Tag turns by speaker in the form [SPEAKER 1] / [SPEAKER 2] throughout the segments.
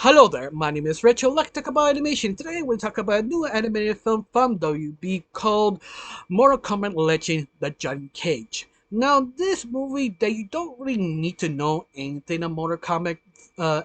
[SPEAKER 1] Hello there, my name is Rachel. Let's talk about animation. Today we'll talk about a new animated film from WB called Mortal Kombat Legend: The Johnny Cage. Now, this movie that you don't really need to know anything of Mortal Kombat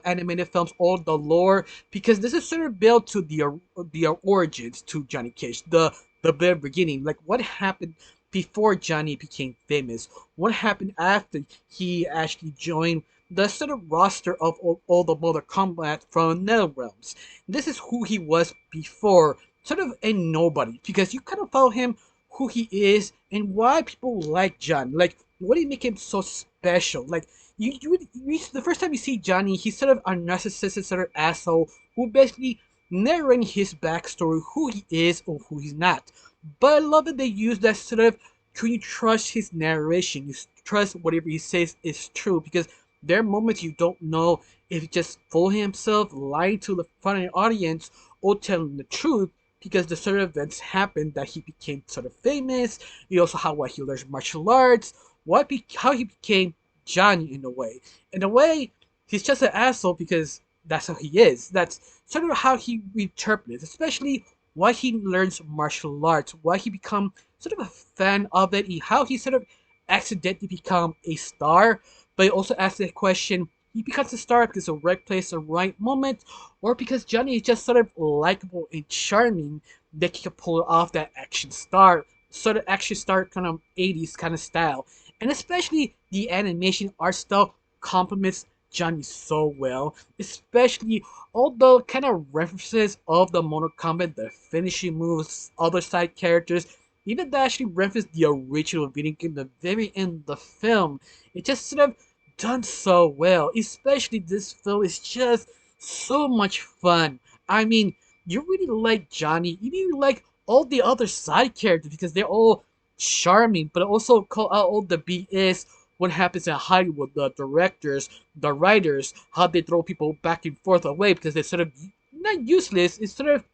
[SPEAKER 1] animated films or the lore, because this is sort of built to the origins to Johnny Cage, the very beginning, like what happened before Johnny became famous, what happened after he actually joined the sort of roster of all the Mortal Kombat from NetherRealms. This is who he was before, sort of a nobody, because you kind of follow him, who he is, and why people like John. Like, what do you make him so special? Like, the first time you see Johnny, he's sort of a narcissistic sort of asshole who basically narrating his backstory, who he is or who he's not. But I love that they use that sort of, can you trust his narration? You trust whatever he says is true, because there are moments you don't know if he just fooling himself, lying to the front of the audience, or telling the truth, because the sort of events happened that he became sort of famous. You also how he learned martial arts, how he became Johnny in a way. In a way, he's just an asshole because that's how he is. That's sort of how he interprets, especially why he learns martial arts, why he become sort of a fan of it, how he sort of accidentally become a star, but he also asks the question, he becomes a star because the right place, the right moment, or because Johnny is just sort of likable and charming that he can pull off that action star, sort of action star kind of 80s kind of style. And especially the animation art style complements Johnny so well, especially all the kind of references of the Mortal Kombat, the finishing moves, other side characters, even that actually reference the original video game, the very end of the film. It just sort of done so well. Especially this film is just so much fun. I mean, you really like Johnny. You really like all the other side characters because they're all charming, but also call out all the BS what happens in Hollywood, the directors, the writers, how they throw people back and forth away because they're sort of not useless. It's sort of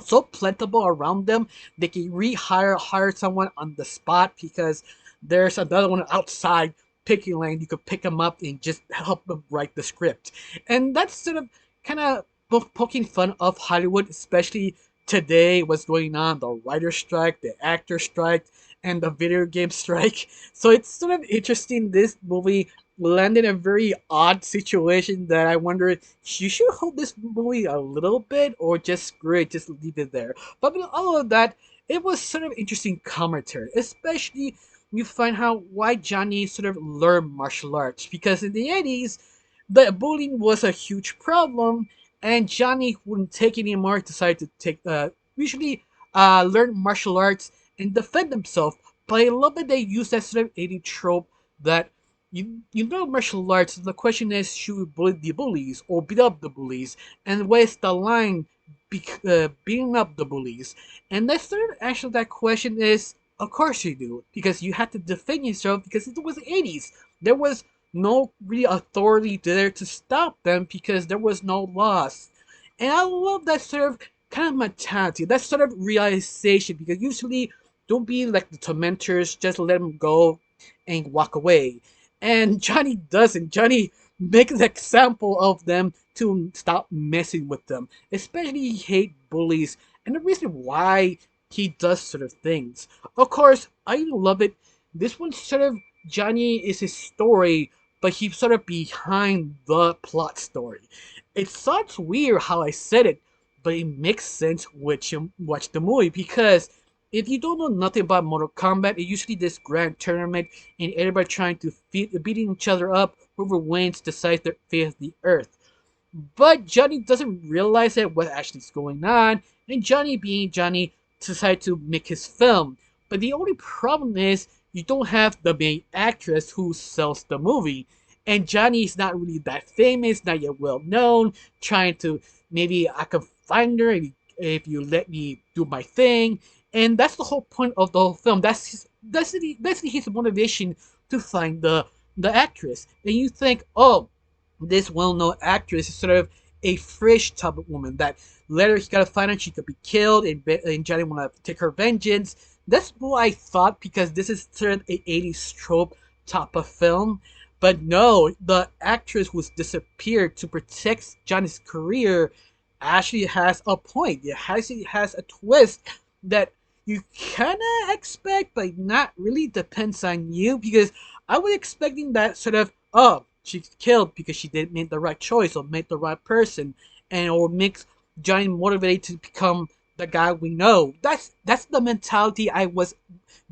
[SPEAKER 1] so plentiful around them. They can hire someone on the spot because there's another one outside picking lane. You could pick them up and just help them write the script. And that's sort of kind of poking fun of Hollywood, especially today, what's going on, the writer strike, the actor strike, and the video game strike. So it's sort of interesting. This movie landed in a very odd situation that I wonder you should hold this movie a little bit or just screw it, just leave it there. But with all of that, it was sort of interesting commentary, especially you find out why Johnny sort of learned martial arts, because in the 80s the bullying was a huge problem and Johnny wouldn't take it anymore, decided to take usually learn martial arts and defend himself. But I love that they use that sort of 80s trope that you know martial arts. The question is, should we bully the bullies or beat up the bullies? And where's the line beating up the bullies? And the third answer to that question is, of course you do, because you had to defend yourself because it was the 80s. There was no real authority there to stop them because there was no laws. And I love that sort of kind of mentality, that sort of realization, because usually don't be like the tormentors, just let them go and walk away. And Johnny doesn't. Johnny makes an example of them to stop messing with them. Especially he hates bullies. And the reason why he does sort of things. Of course, I love it. This one sort of Johnny is his story, but he's sort of behind the plot story. It sounds weird how I said it, but it makes sense when you watch the movie, because if you don't know nothing about Mortal Kombat, it's usually this grand tournament and everybody trying to beating each other up. Whoever wins decides their fate of the earth. But Johnny doesn't realize that what actually is going on, and Johnny being Johnny decided to make his film. But the only problem is you don't have the main actress who sells the movie. And Johnny is not really that famous, not yet well known, trying to maybe I can find her if you let me do my thing. And that's the whole point of the whole film. That's basically his motivation to find the actress. And you think, oh, this well-known actress is sort of a fresh type of woman that later he gotta find out she could be killed, and Johnny wanna take her vengeance. That's what I thought, because this is sort of a 80s trope type of film. But no, the actress who's disappeared to protect Johnny's career actually has a point. It has a twist that you kind of expect, but not really. Depends on you, because I was expecting that sort of, oh, she's killed because she didn't make the right choice or make the right person, and or makes Johnny motivated to become the guy we know. That's the mentality I was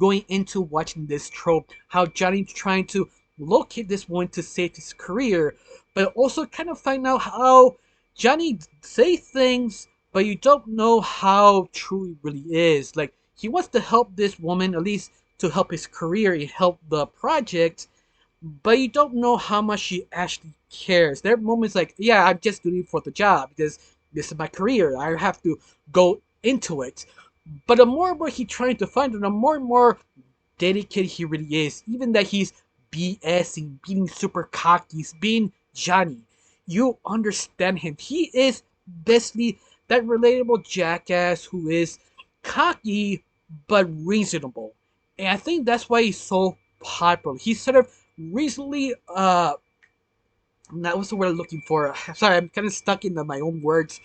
[SPEAKER 1] going into watching this trope. How Johnny's trying to locate this woman to save his career, but also kind of find out how Johnny say things, but you don't know how true he really is. Like, he wants to help this woman, at least to help his career and help the project, but you don't know how much she actually cares. There are moments like, yeah, I'm just doing it for the job because this is my career. I have to go into it. But the more and more he's trying to find her, the more and more dedicated he really is. Even that he's BSing, being super cocky, he's being Johnny. You understand him. He is basically that relatable jackass who is cocky but reasonable. And I think that's why he's so popular. He's sort of recently that was the word I'm looking for. Sorry, I'm kind of stuck in my own words.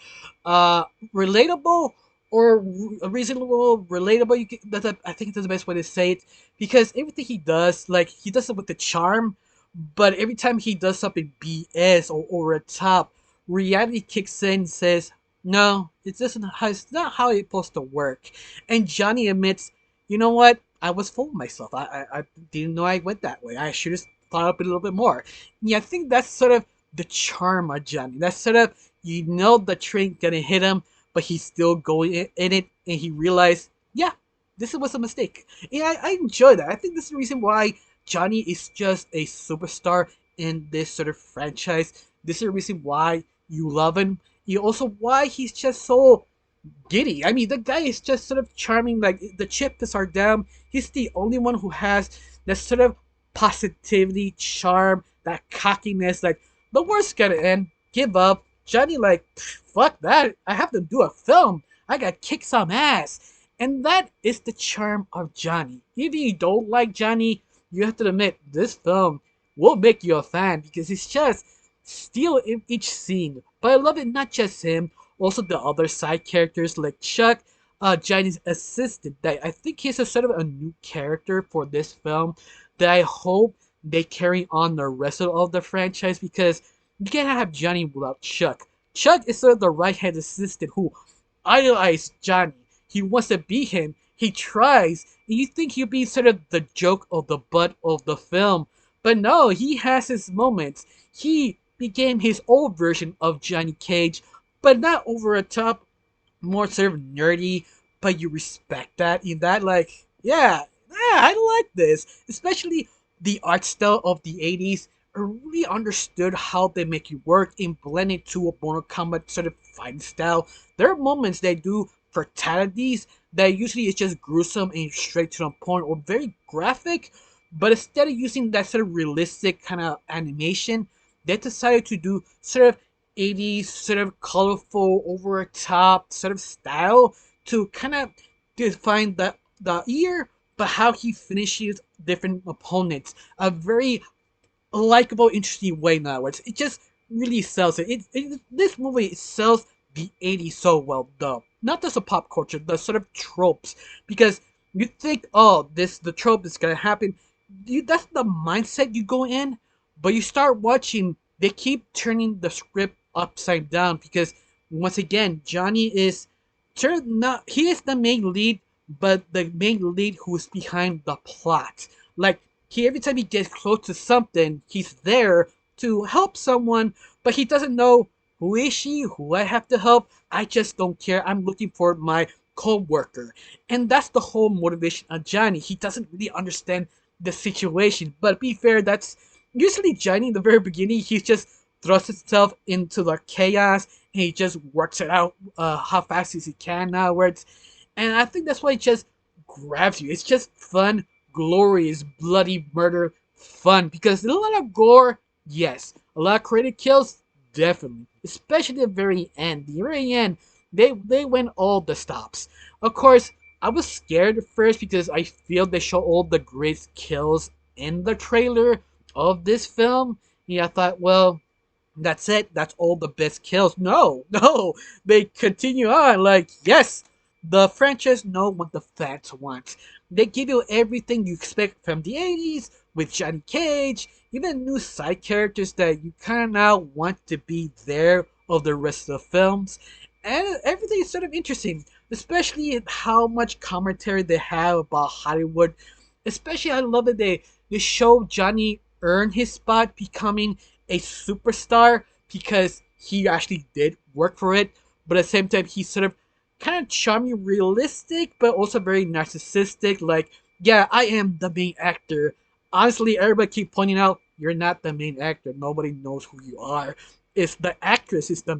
[SPEAKER 1] Uh, Relatable or reasonable, relatable. I think that's the best way to say it, because everything he does, like he does it with the charm, but every time he does something BS or over the top, reality kicks in and says, "No, it's not how it's supposed to work." And Johnny admits, "You know what? I was fooling myself. I didn't know I went that way. I should have thought up a little bit more." Yeah, I think that's sort of the charm of Johnny. That's sort of, you know, the train gonna hit him, but he's still going in it, and he realized, yeah, this was a mistake. And I enjoy that. I think this is the reason why Johnny is just a superstar in this sort of franchise. This is the reason why you love him. You also why he's just so giddy. I mean, the guy is just sort of charming. Like, the chips are down. He's the only one who has that sort of positivity, charm, that cockiness. Like, the worst's gonna end. Give up. Johnny, like, fuck that. I have to do a film. I gotta kick some ass. And that is the charm of Johnny. If you don't like Johnny, you have to admit this film will make you a fan, because it's just steal in each scene. But I love it, not just him, also the other side characters like Chuck, Johnny's assistant. That I think he's a sort of a new character for this film that I hope they carry on the rest of the franchise, because you can't have Johnny without Chuck. Chuck is sort of the right hand assistant who idolizes Johnny. He wants to be him. He tries, and you think he'll be sort of the joke of the butt of the film. But no, he has his moments. He became his old version of Johnny Cage, but not over the top, more sort of nerdy, but you respect that. In that, like, yeah, I like this. Especially the art style of the 80s. I really understood how they make it work and blend it to a Mortal Kombat sort of fighting style. There are moments they do fatalities that usually is just gruesome and straight to the point or very graphic, but instead of using that sort of realistic kind of animation, they decided to do sort of 80s, sort of colorful, over the top sort of style to kind of define the ear, but how he finishes different opponents. A very likable, interesting way now. It just really sells it. This movie sells the 80s so well, though. Not just the pop culture, the sort of tropes. Because you think, oh, the trope is gonna happen. That's the mindset you go in, but you start watching. They keep turning the script upside down, because once again, Johnny is not. He is the main lead, but the main lead who is behind the plot. Like, every time he gets close to something, he's there to help someone, but he doesn't know who is she, who I have to help. I just don't care. I'm looking for my co-worker. And that's the whole motivation of Johnny. He doesn't really understand the situation. But be fair, that's usually Johnny in the very beginning. He just thrusts himself into the chaos and he just works it out how fast as he can afterwards. And I think that's why it just grabs you. It's just fun, glorious, bloody murder fun. Because there's a lot of gore, yes. A lot of creative kills, definitely. Especially the very end. The very end, they went all the stops. Of course, I was scared at first because I feel they show all the great kills in the trailer. of this film. Yeah, I thought, well, that's it. That's all the best kills. No, no. They continue on. Like, yes, the franchise know what the fans want. They give you everything you expect from the 80s with Johnny Cage, even new side characters that you kind of now want to be there of the rest of the films. And everything is sort of interesting, especially in how much commentary they have about Hollywood. Especially, I love that they show Johnny earn his spot becoming a superstar because he actually did work for it, but at the same time he's sort of kind of charming, realistic, but also very narcissistic. Like, yeah, I am the main actor. Honestly, everybody keep pointing out you're not the main actor. Nobody knows who you are. It's the actress is the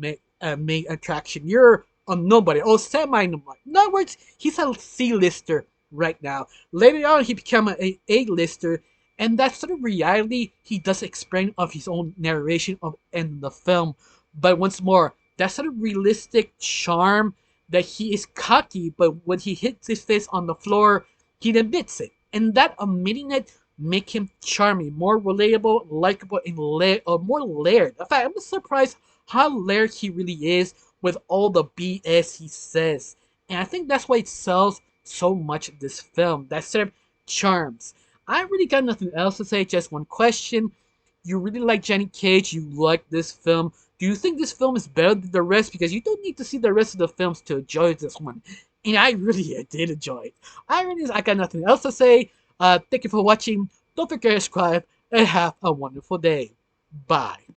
[SPEAKER 1] main attraction. You're a nobody, or semi-nobody. In other words, he's a C-lister right now. Later on, he became a A-lister, and that sort of reality he does explain of his own narration of in the film. But once more, that sort of realistic charm that he is cocky, but when he hits his face on the floor, he admits it, and that admitting it make him charming, more relatable, likable, and more layered. In fact, I'm surprised how layered he really is with all the BS he says, and I think that's why it sells so much this film. That sort of charms. I really got nothing else to say. Just one question. You really like Johnny Cage. You like this film. Do you think this film is better than the rest? Because you don't need to see the rest of the films to enjoy this one. And I really did enjoy it. I got nothing else to say. Thank you for watching. Don't forget to subscribe and have a wonderful day. Bye.